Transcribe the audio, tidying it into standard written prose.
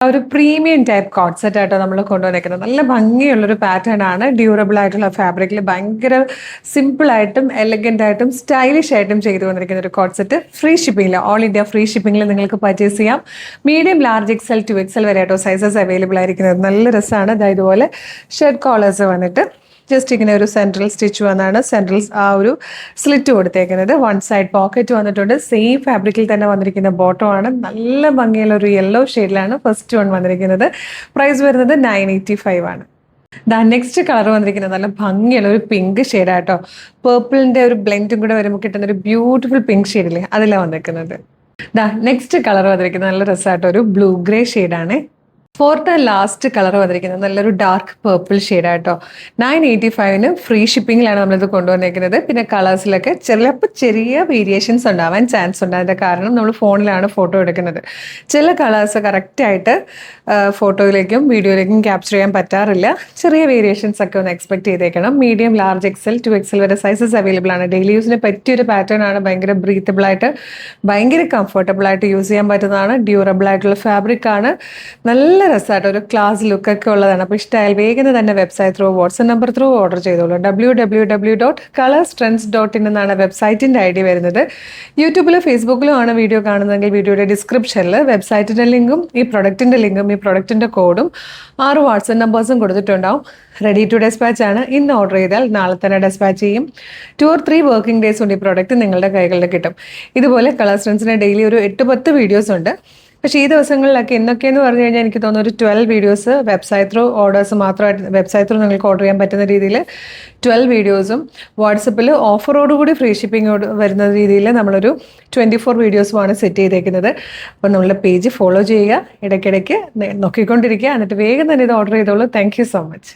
ഒരു premium type coat set ആയിട്ടോ നമ്മൾ കൊണ്ടുവന്നിരിക്കുന്നത്. നല്ല ഭംഗിയുള്ളൊരു പാറ്റേൺ ആണ്. ഡ്യൂറബിൾ ആയിട്ടുള്ള ഫാബ്രിക്കിൽ ഭയങ്കര സിമ്പിൾ ആയിട്ടും എലഗന്റ് ആയിട്ടും സ്റ്റൈലിഷ് ആയിട്ടും ചെയ്തു വന്നിരിക്കുന്ന ഒരു കോട്ട് സെറ്റ്. ഫ്രീ ഷിപ്പിംഗിൽ, ഓൾ ഇന്ത്യ ഫ്രീ ഷിപ്പിംഗിൽ നിങ്ങൾക്ക് പർച്ചേസ് ചെയ്യാം. മീഡിയം, ലാർജ്, എക്സൽ, 2XL വരെ ആയിട്ടോ സൈസസ് അവൈലബിൾ ആയിരിക്കുന്നത്. നല്ല രസമാണ്. ഇതുപോലെ ഷർട്ട് കോളേഴ്സ് വന്നിട്ട് ജസ്റ്റ് ഇങ്ങനെ ഒരു സെൻട്രൽ സ്റ്റിച്ച് വന്നാണ് സെൻട്രൽ ആ ഒരു സ്ലിറ്റ് കൊടുത്തേക്കുന്നത്. വൺ സൈഡ് പോക്കറ്റ് വന്നിട്ടുണ്ട്. സെയിം ഫാബ്രിക്കിൽ തന്നെ വന്നിരിക്കുന്ന ബോട്ടം ആണ്. നല്ല ഭംഗിയുള്ള ഒരു യെല്ലോ ഷെയ്ഡിലാണ് ഫസ്റ്റ് വൺ വന്നിരിക്കുന്നത്. പ്രൈസ് വരുന്നത് 985 ആണ്. നെക്സ്റ്റ് കളർ വന്നിരിക്കുന്നത് നല്ല ഭംഗിയുള്ള ഒരു പിങ്ക് ഷെയ്ഡാട്ടോ. പേർപ്പിളിന്റെ ഒരു ബ്ലെൻഡും കൂടെ വരുമ്പോൾ കിട്ടുന്ന ഒരു ബ്യൂട്ടിഫുൾ പിങ്ക് ഷെയ്ഡില്ലേ, അതിലാണ് വന്നിരിക്കുന്നത്. നെക്സ്റ്റ് കളർ വന്നിരിക്കുന്നത് നല്ല രസമായിട്ടോ ഒരു ബ്ലൂ ഗ്രേ ഷെയ്ഡാണ്. ഫോർത്ത് ആൻഡ് ലാസ്റ്റ് കളർ വന്നിരിക്കുന്നത് നല്ലൊരു ഡാർക്ക് പേർപ്പിൾ ഷെയ്ഡായിട്ടോ. 985 ഫ്രീ ഷിപ്പിങ്ങിലാണ് നമ്മളിത് കൊണ്ടുവന്നിരിക്കുന്നത്. പിന്നെ കളേഴ്സിലൊക്കെ ചിലപ്പോൾ ചെറിയ വേരിയേഷൻസ് ഉണ്ടാവാൻ ചാൻസ് ഉണ്ട്. അതിൻ്റെ കാരണം നമ്മൾ ഫോണിലാണ് ഫോട്ടോ എടുക്കുന്നത്. ചില കളേഴ്സ് കറക്റ്റായിട്ട് ഫോട്ടോയിലേക്കും വീഡിയോയിലേക്കും ക്യാപ്ചർ ചെയ്യാൻ പറ്റാറില്ല. ചെറിയ വേരിയേഷൻസ് ഒക്കെ ഒന്ന് എക്സ്പെക്ട് ചെയ്തേക്കണം. മീഡിയം, ലാർജ്, എക്സൽ, 2XL വരെ സൈസസ് അവൈലബിൾ ആണ്. ഡെയിലി യൂസിന് പറ്റിയൊരു പാറ്റേൺ ആണ്. ഭയങ്കര ബ്രീത്തബിൾ ആയിട്ട് ഭയങ്കര കംഫർട്ടബിൾ ആയിട്ട് യൂസ് ചെയ്യാൻ പറ്റുന്നതാണ്. ഡ്യൂറബിൾ ആയിട്ടുള്ള ഫാബ്രിക് ആണ്. നല്ല രസമായിട്ട് ഒരു ക്ലാസ് ലുക്കൊക്കെ ഉള്ളതാണ്. അപ്പോൾ ഇഷ്ടമായാൽ വേഗം തന്നെ website through, WhatsApp number through order ചെയ്തോളൂ. www.colorstrends.in എന്നാണ് വെബ്സൈറ്റിൻ്റെ ID വരുന്നത്. യൂട്യൂബിലും ഫേസ്ബുക്കിലും ആണ് വീഡിയോ കാണുന്നതെങ്കിൽ വീഡിയോയുടെ ഡിസ്ക്രിപ്ഷനിൽ വെബ്സൈറ്റിൻ്റെ ലിങ്കും ഈ പ്രൊഡക്റ്റിൻ്റെ ലിങ്കും ഈ പ്രൊഡക്റ്റിൻ്റെ കോഡും 6 വാട്സ്ആപ്പ് നമ്പേഴ്സും കൊടുത്തിട്ടുണ്ടാവും. റെഡി ടു ഡെസ്പാച്ച് ആണ്. ഇന്ന് ഓർഡർ ചെയ്താൽ നാളെ തന്നെ ഡെസ്പാച്ച് ചെയ്യും. 2 or 3 വർക്കിംഗ് ഡേയ്സ് കൊണ്ട് ഈ പ്രോഡക്റ്റ് നിങ്ങളുടെ കൈകളിൽ കിട്ടും. ഇതുപോലെ കളർ സ്ട്രെൻസിന് ഡെയിലി ഒരു 8-10 വീഡിയോസ് ഉണ്ട്. പക്ഷേ ഈ ദിവസങ്ങളിലൊക്കെ എന്തൊക്കെയെന്ന് പറഞ്ഞു കഴിഞ്ഞാൽ എനിക്ക് തോന്നുന്നു ഒരു 12 വീഡിയോസ് വെബ്സൈറ്റ് ത്രൂ ഓർഡേഴ്സ് മാത്രമായിട്ട് വെബ്സൈറ്റ് ത്രൂ നിങ്ങൾക്ക് ഓർഡർ ചെയ്യാൻ പറ്റുന്ന രീതിയിൽ 12 വീഡിയോസും വാട്സപ്പിൽ ഓഫറോടുകൂടി ഫ്രീ ഷിപ്പിംഗ് വരുന്ന രീതിയിൽ നമ്മളൊരു 24 വീഡിയോസുമാണ് സെറ്റ് ചെയ്തേക്കുന്നത്. അപ്പോൾ നമ്മളുടെ പേജ് ഫോളോ ചെയ്യുക, ഇടയ്ക്കിടയ്ക്ക് നോക്കിക്കൊണ്ടിരിക്കുക, എന്നിട്ട് വേഗം തന്നെ ഇത് ഓർഡർ ചെയ്തോളൂ. Thank you so much.